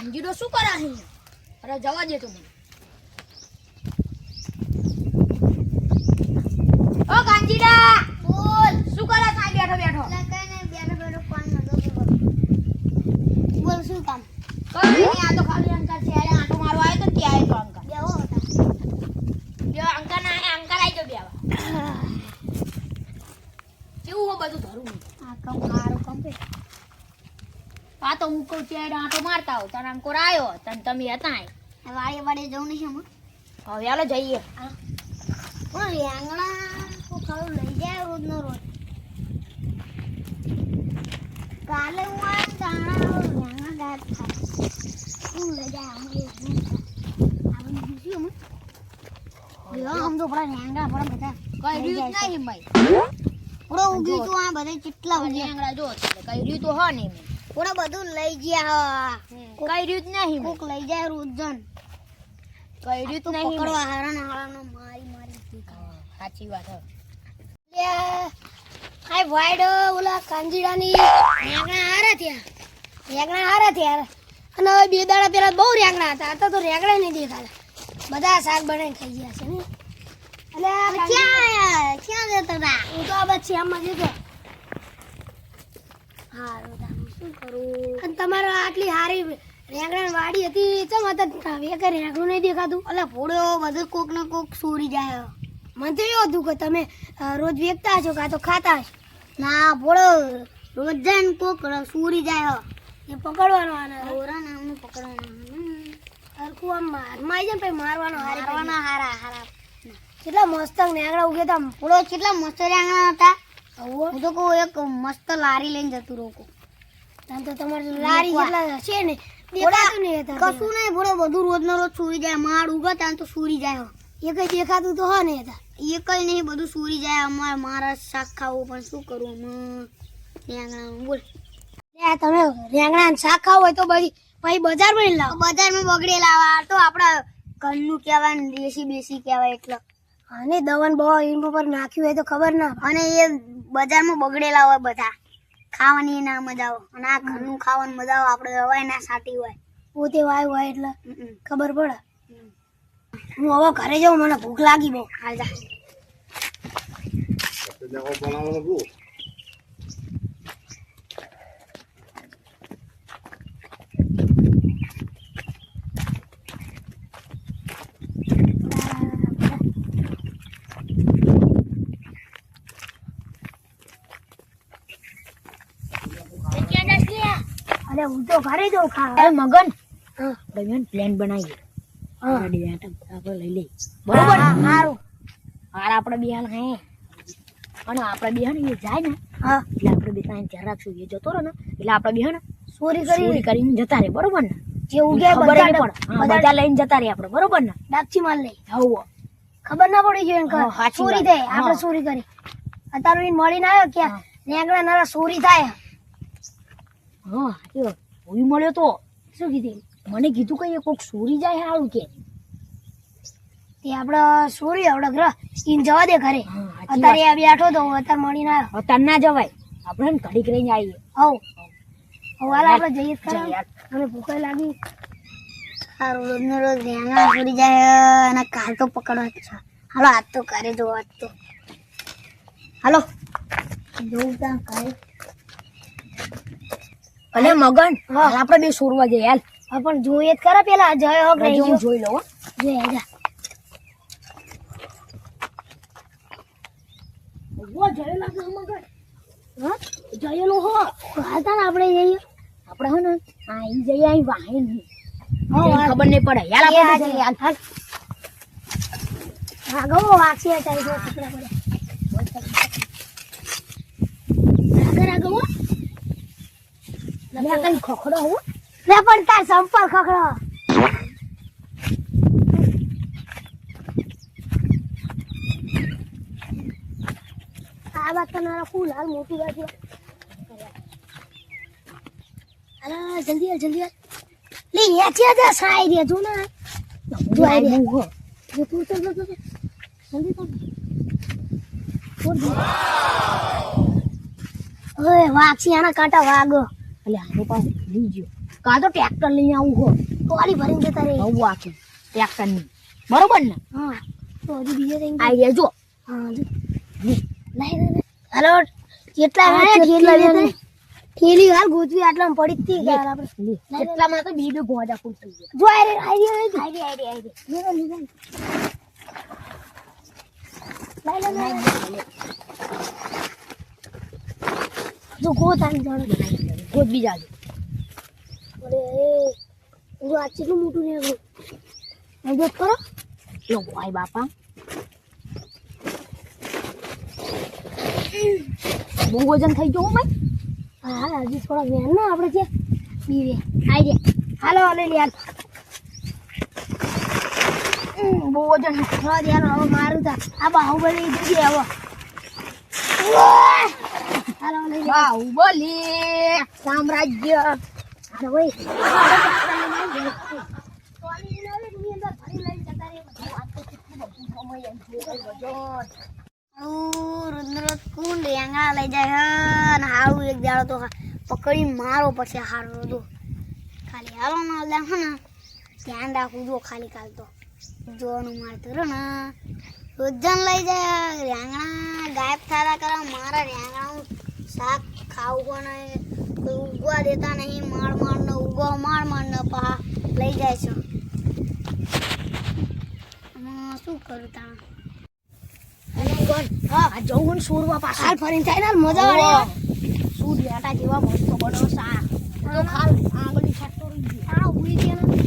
કાનજીડો શું કરે અહીં? અરે જવા દે તું મને. ઓ કાનજીડા બોલ, શું કરે સાઈ બેઠો બેઠો? કઈ નહીં, બેઠો ફોન નતો બોલ શું કામ? કઈ નહીં, આ તો ખાલી અંકલ છે આટો મારવા આવ્યો તો ત્યાં આવ્યો તો અંકલ. બેહો હતા જો અંકલ ના અંકલ આવી જો બેવા. કેવું હો બધું ધરું? આ કામ મારું કામ છે. આ તો હું કહું ચેડ આટો મારતા હો તને અંકોર આવ્યો તને તમે હતા વાડીએ જવું નહીં છે હું. હવે હાલો જઈએ. પણ રેંગણા તો ખાવું લઈ જાય રોજનો રોજ. કાલે હું આ દાણા રેંગણા ગાત થાય હું લઈ જાય અમે આપણે બીજું આમ તો પડા રેંગણા પડા બધા કઈ રીત નહીં ભાઈ. પૂરો ઉગી તું આ બધા કેટલા ઉગ્યા લેંગડા જો કઈ રીત તો હો નહીં મેં. પૂરા બધું લઈ ગયા કઈ રીત નહીં કોક લઈ જાય રોજન કઈ રીત નહીં પકડવા હારાના હારાનો મારી મારી સાચી વાત હે. હાય વાઈડ ઓલા કાંજીડાની રેંગણા હારા થયા અને હવે બે દાડા પેલા બહુ રેંગણા હતા आता તો રેંગણા નહીં દેખાતા બધા શાક બનાવીને ખાઈ ગયા છે ને એટલે ક્યાં જતા હતા હું તો આ બસ શ્યામમાં જતો હારું શું કરું અને તમારે આટલી હારી રેંગણા વાડી હતી ચમ હતા એક રેંગણું નહીં દેખાતું એટલે ભોળો બધું કોક ને કોક સોરી જાય મને તો એવું હતું કે તમે રોજ વેચતા છો કાં તો ખાતા હશો ના ભોળો રોજ જાય કોક સોરી જાય એ પકડવાનો આને પકડવાનો હરખું આમ મારમાં આવી જાય પછી મારવાનો હારા કેટલા મસ્ત રેંગણા ઉગે તા ભોળો કેટલા મસ્ત રેંગણા હતા હું તો કહું એક મસ્ત લારી લઈને જતું રોકો તો તમારે લારી જેટલા હશે ને દેખાતું નહીં કશું નહીં ભોળો બધું રોજનો રોજ સુરી જાય માળ ઉગે ત્યાં તો સુરી જાય એ કઈ દેખાતું તો હો ને હતા એ કઈ નહીં બધું સુરી જાય અમારે મારા શાક ખાવું પણ શું કરું રેંગણા બોલ તમે રેંગણા શાક ખાવું હોય તો પછી બજારમાં લાવો બજારમાં બગડે લાવવા તો આપડા ઘરનું કહેવાય ને દેશી બેસી કહેવાય એટલે અને દવાને બવા એના પર નાખ્યું હોય તો ખબર ના અને એ બજારમાં બગડેલા હોય બધા ખાવાની ના મજા આવે અને આ ઘરનું ખાવાની મજા આવે આપણે હવાય ના સાટી હોય પોતે વાય હોય એટલે ખબર પડે હું હવે ઘરે જાઉં મને ભૂખ લાગી બહુ હાલ જા અરે હું તો ઘરે જાઉં ખા મગન દરમિયાન પ્લાન બનાવીએ આપણે લઈ લઈએ બરોબર સારું હાર આપણે બિહાન હે અને આપણે બિહાન એ જાય ને એટલે આપણે બે ત્યાં ધ્યાન રાખશું એ જતો રહે ને એટલે આપણે બિહાન ચોરી કરીને જતા રહે બરોબર ને જે ઉગે બધા લઈને જતા રહે આપણે બરોબર ને ડાકચી માલ લઈ આવો ખબર ના પડી જોઈએ ચોરી થાય આપણે ચોરી કરી અત્યારે મળીને આવ્યો કે રેંગણા નારા ચોરી થાય હા હું મળ્યો તો શું કીધું મને કીધું કે કોક ચોરી જાય હાલું કે તે આપડે ચોરી આપડે ગ્રહ ઈન જવા દે ઘરે અત્યારે આ બેઠો તો અત્યારે મળીને આવ્યો અત્યારે ના જવાય આપણે ઘડીક રહીને આવીએ હાલ આપણે જઈએ મને ભૂખ લાગી રોજનો રોજ રેંગણા ચોરી જાય અને કાલ તો પકડવા છે હાલો આજ તો ઘરે જો આજ તો હાલો જોઉં ત્યાં ઘરે અલે મગન આપણે બે સોરવા જઈએ હાલ પણ જોઈએ જ ખરા પેલા જય હક હું જોઈ લઉં જોઈ જા ઓ જય લાગે મગન હા જયેલો હો હાલતા ને આપણે જઈએ આપણે હે ને અહીં જઈએ અહીં વાહે નહીં ખબર નહીં પડે યાર આપણે જઈએ હાલ હા ગો વાક્ષી ચાલી જો કપડા પડે આગળ મેં કઈ ખખડો હું લે પણ તાર સંપલ ખખડો આ વાત તમારા ફૂલ હાલ મોટી વાત છે અરે જલ્દી લે યાચી આ સાઈ દે જો ના જો આઈ દે જો તું તો જલ્દી ઓય વાક્ષી આના કાંટા વાગો એટલે આનો પાસ ભૂલી ગયો કાં તો ટ્રેક્ટર લઈને આવું હો ટોલી ભરીને જતા રહે બહુ આખી ટ્રેક્ટરની બરોબર ને હા તો હજી બીજો થઈને આઈડિયા જો હા લઈ હાલો કેટલા ઠેલી હાલ ગોતવી આટલામાં પડી જ હતી યાર આપણે એટલામાં તો બે ગોડા ફૂલ થઈ ગયા જો આઈડિયા જો ગોત આવી જાણ ગોદ બીજા જો અરે જો આ કેટલું મોટું ને ગોત કરો લો ભાઈ બાપા બહુ વજન થઈ ગયું ભાઈ હા હજી થોડા વેન ના આપણે છે બીવે આઈ જાય હાલો લઈ લે હાલ બહુ વજન હા યાર હવે મારું તા આ બાહુબલી જઈએ હવે હાલો લઈ લે બાહુબલી સામ્રાજ્ય અરે ભાઈ રુદ્ર કુંડ એંગા લઈ જાય ને હારું એક દાડો તો પકડી મારો પછી હારું હતો ખાલી હાલો ના લે ને ધ્યાન રાખવું જો ખાલી કાલ તો જોવાનું મારતો રહ્યો ને રોજન લઈ જાય રેંગણા ગાયબ થયા કરે મારા રેંગણાનું શાક ખાવું પણ કોઈ ઉગવા દેતા નહીં માર ને ઉગો માર ને પા લઈ જાય છે શું કરું તા હા જવું ને સોરવા પાછા હાલ ફરીને થાય ને મજા આવે શું ડેટા જેવા મસ્ત બનો શાક તો ખાલ આંગળી છટ્ટો રહી ગઈ આ ઉડી ગયા ને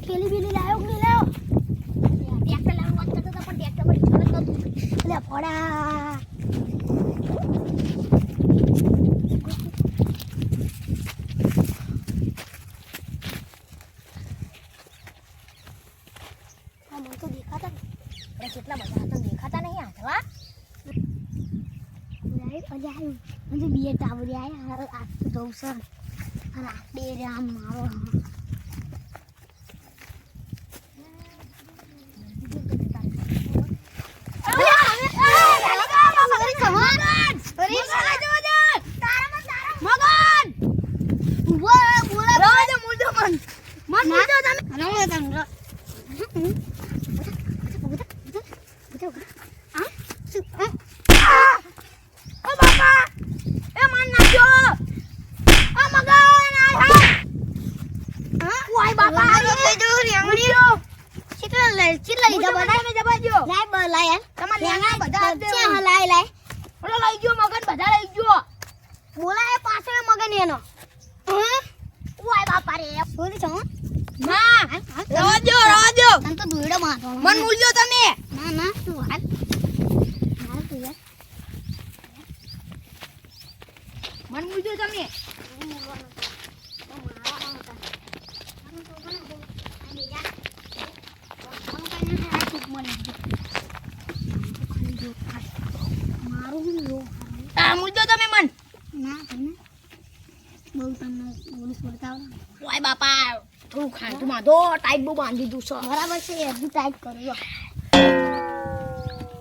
ખેલી બીલી લાયો કે નહીં લાયો ટ્રેક્ટર લાવવાનું વાત કરતા હતા પણ ટ્રેક્ટર પર ઝડપ નતું એટલે ફોડા મને તો દેખાતા અરે કેટલા બધા હતા દેખાતા નહીં આટલા મજા આવી મને બીએ ટાવરી આયા આ તો જવું સર અને આટલી રે આમ મારો બોલાય પાછળ મગન એનો ઓય બાપા રે બોલી છો ના રાજો તન તો દોયડો મારવાનો મન મૂલજો તમે ના તું હાલ હાલ તું યાર મન મૂલજો તમે મૂલજો તમે મન ના તમે બહુ તમને પોલીસ બતાવો ઓય બાપા થોડું ખાંટું માધો ટાઈટ બહુ બાંધી દીધું છે બરાબર છે હજી ટાઈટ કરો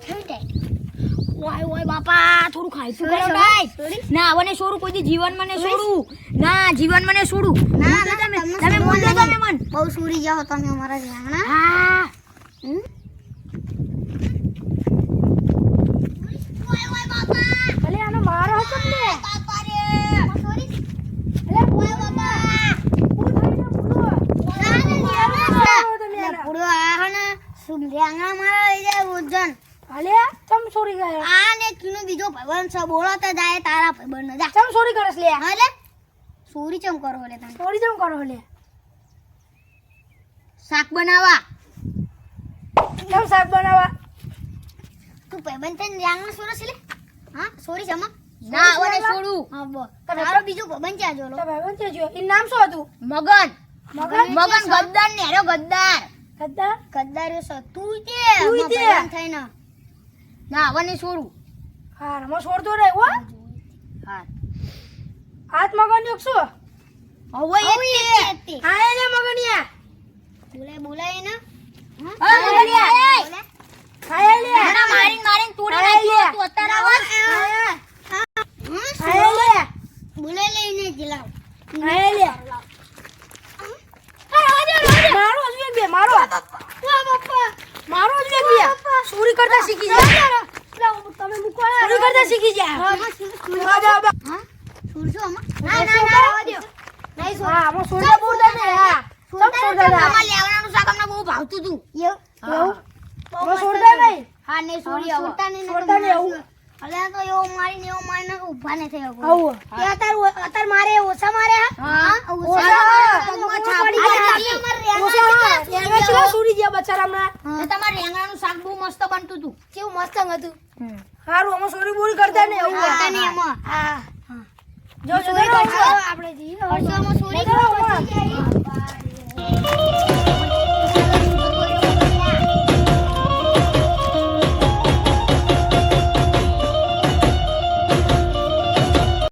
કેમ ટાઈટ ઓય બાપા થોડું ખાઈશું કરો ટાઈટ ના આવને છોડું કોઈ દી જીવન મને છોડું ના જીવન મને છોડું ના તમે મૂલજો તમે મન બહુ સુરી જાઓ તમે અમારા જાણા હા ભલે આનો મારો હતો ને બાપા રે સોરી અલે ઓય બાપા પૂરો આ ને સુમરિયાંગા મારા લઈ જાય વજન ભલે તમ સોરી ગયા આ ને કિનો બીજો ભાઈબંધ છે બોલો તો જાય તારા ભાઈબંધ ન જા ચમ ચોરી કરસ લે હાલે સોરી ચમ કરો લે તમે ચોરી ચમ કરો લે શાક બનાવવા કેમ શાક બનાવવા તું ભાઈબંધ તને યાંગનો સોરસ લે હા સોરી ચમ ના ઓને છોડું હા બો તારો બીજો ભાઈબંધ ક્યાં જોલો તો ભાઈ વંચે જો ઈ નામ શું હતું મગન ગદ્દાર ને હેરો ગદ્દાર કદ્દાર્યો છે તું કે તું અમાર તે. ભાઈબંધ થઈને ના આવને છોડું હા રમો છોડતો રહે હો હા હાથ મગન શું હવે તે હા એને મગનિયા બોલાય ને હા મગનિયા હા લે મારીને તોડી નાખ્યો તું અત્યારે આવ ચોરી કરતા શીખી જા તમે મૂકો ને. ચોરી કરતા શીખી જા હા, સુરજો આમાં. ના રહેવા દ્યો. નહીં સુર. હા આમાં સોરતા બોલતા ને હા સબ સોરતા હતા આમાં લેવડાનું શાક અમને બહુ ભાવતું હતું એવું આમાં સોરતા નહીં હા ને સોરી આવો સુરતા નહીં, સુરતા નહીં, આવું. અલ્યા તો એવો મારીને ઊભા નહીં થયા કોઈ. આવું એ અત્યારે મારે ઓછા મારે હા ઓછા. પગમાં છાપ પડી ગયા. ઓછા એના ચલા સોરી ગયા બચારા હમણાં ને તમારે રેંગણાનું શાક બહુ મસ્ત બનતું હતું કેવું મસ્ત હતું. હારું આમાં સોરી બોરી કરતા ને એવું કરતા નહીં એમાં. જો જો ચોરી કરશો આપણે જઈએ. કરશો આમાં ચોરી કરો પછી જઈએ.